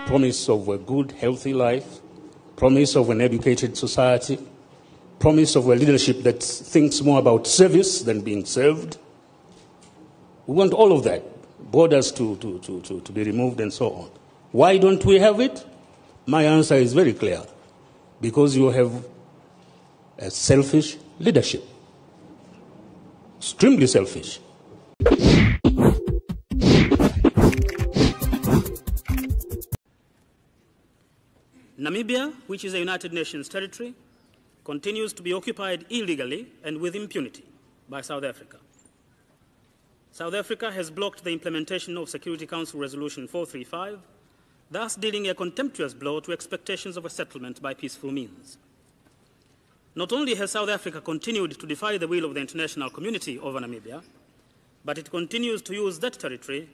promise of a good, healthy life, promise of an educated society, promise of a leadership that thinks more about service than being served. We want all of that, borders to be removed and so on. Why don't we have it? My answer is very clear. Because you have a selfish leadership. Extremely selfish. Namibia, which is a United Nations territory, continues to be occupied illegally and with impunity by South Africa. South Africa has blocked the implementation of Security Council Resolution 435, thus dealing a contemptuous blow to expectations of a settlement by peaceful means. Not only has South Africa continued to defy the will of the international community over Namibia, but it continues to use that territory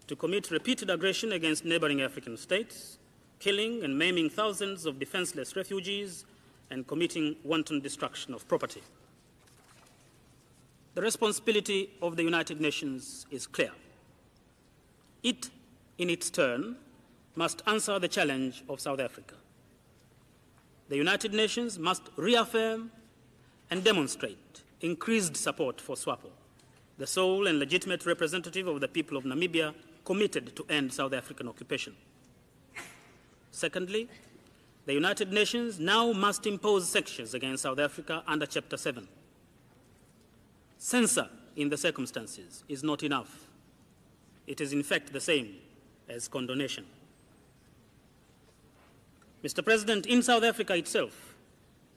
to commit repeated aggression against neighboring African states, killing and maiming thousands of defenseless refugees and committing wanton destruction of property. The responsibility of the United Nations is clear. It, in its turn, must answer the challenge of South Africa. The United Nations must reaffirm and demonstrate increased support for SWAPO, the sole and legitimate representative of the people of Namibia committed to end South African occupation. Secondly, the United Nations now must impose sanctions against South Africa under Chapter 7. Censure in the circumstances is not enough. It is in fact the same as condonation. Mr. President, in South Africa itself,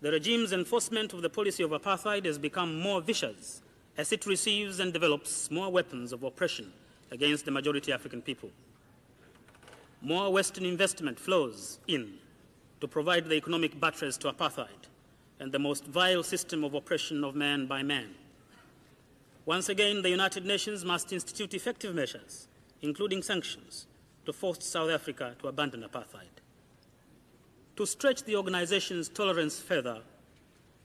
the regime's enforcement of the policy of apartheid has become more vicious as it receives and develops more weapons of oppression against the majority African people. More Western investment flows in to provide the economic buttress to apartheid and the most vile system of oppression of man by man. Once again, the United Nations must institute effective measures, including sanctions, to force South Africa to abandon apartheid. To stretch the organization's tolerance further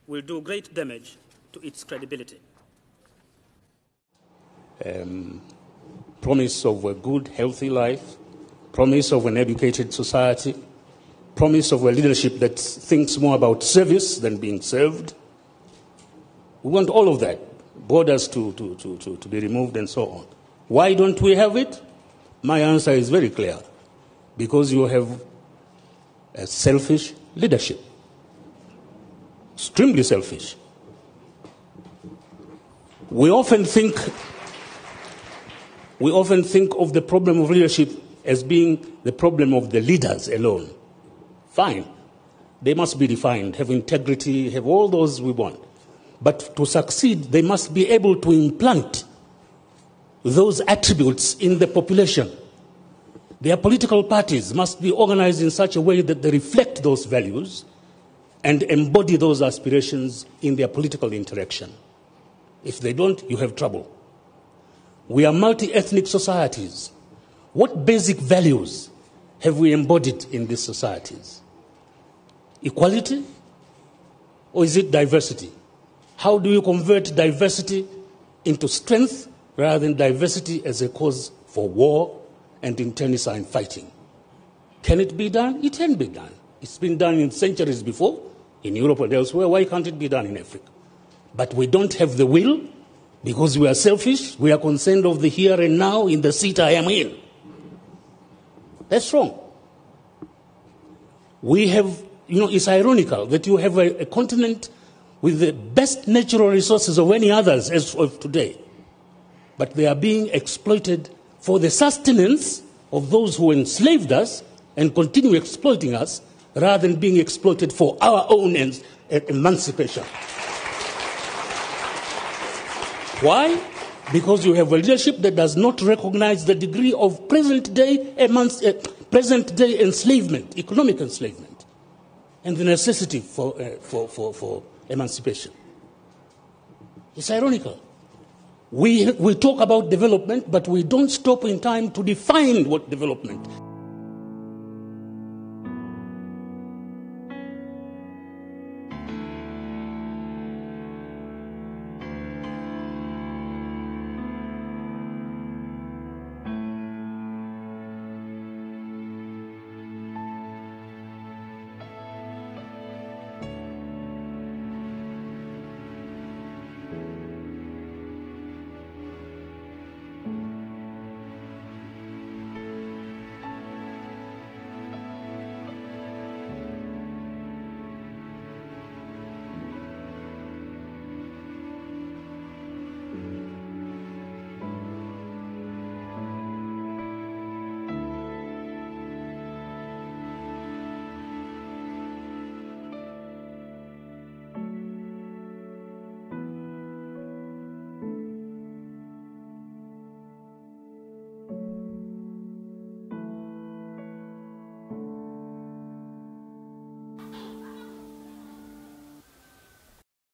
will do great damage to its credibility. Promise of a good, healthy life, promise of an educated society, promise of a leadership that thinks more about service than being served. We want all of that, borders to be removed and so on. Why don't we have it? My answer is very clear. Because you have a selfish leadership. Extremely selfish. We often think of the problem of leadership as being the problem of the leaders alone. Fine. They must be defined, have integrity, have all those we want. But to succeed, they must be able to implant those attributes in the population. Their political parties must be organized in such a way that they reflect those values and embody those aspirations in their political interaction. If they don't, you have trouble. We are multi-ethnic societies. What basic values have we embodied in these societies? Equality? Or is it diversity? How do you convert diversity into strength rather than diversity as a cause for war and internecine fighting? Can it be done? It can be done. It's been done in centuries before, in Europe and elsewhere. Why can't it be done in Africa? But we don't have the will because we are selfish. We are concerned of the here and now in the seat I am in. That's wrong. We have, it's ironical that you have a continent with the best natural resources of any others as of today, but they are being exploited for the sustenance of those who enslaved us and continue exploiting us rather than being exploited for our own emancipation. Why? Because you have a leadership that does not recognize the degree of present-day enslavement, economic enslavement, and the necessity for emancipation. It's ironical. We talk about development, but we don't stop in time to define what development is.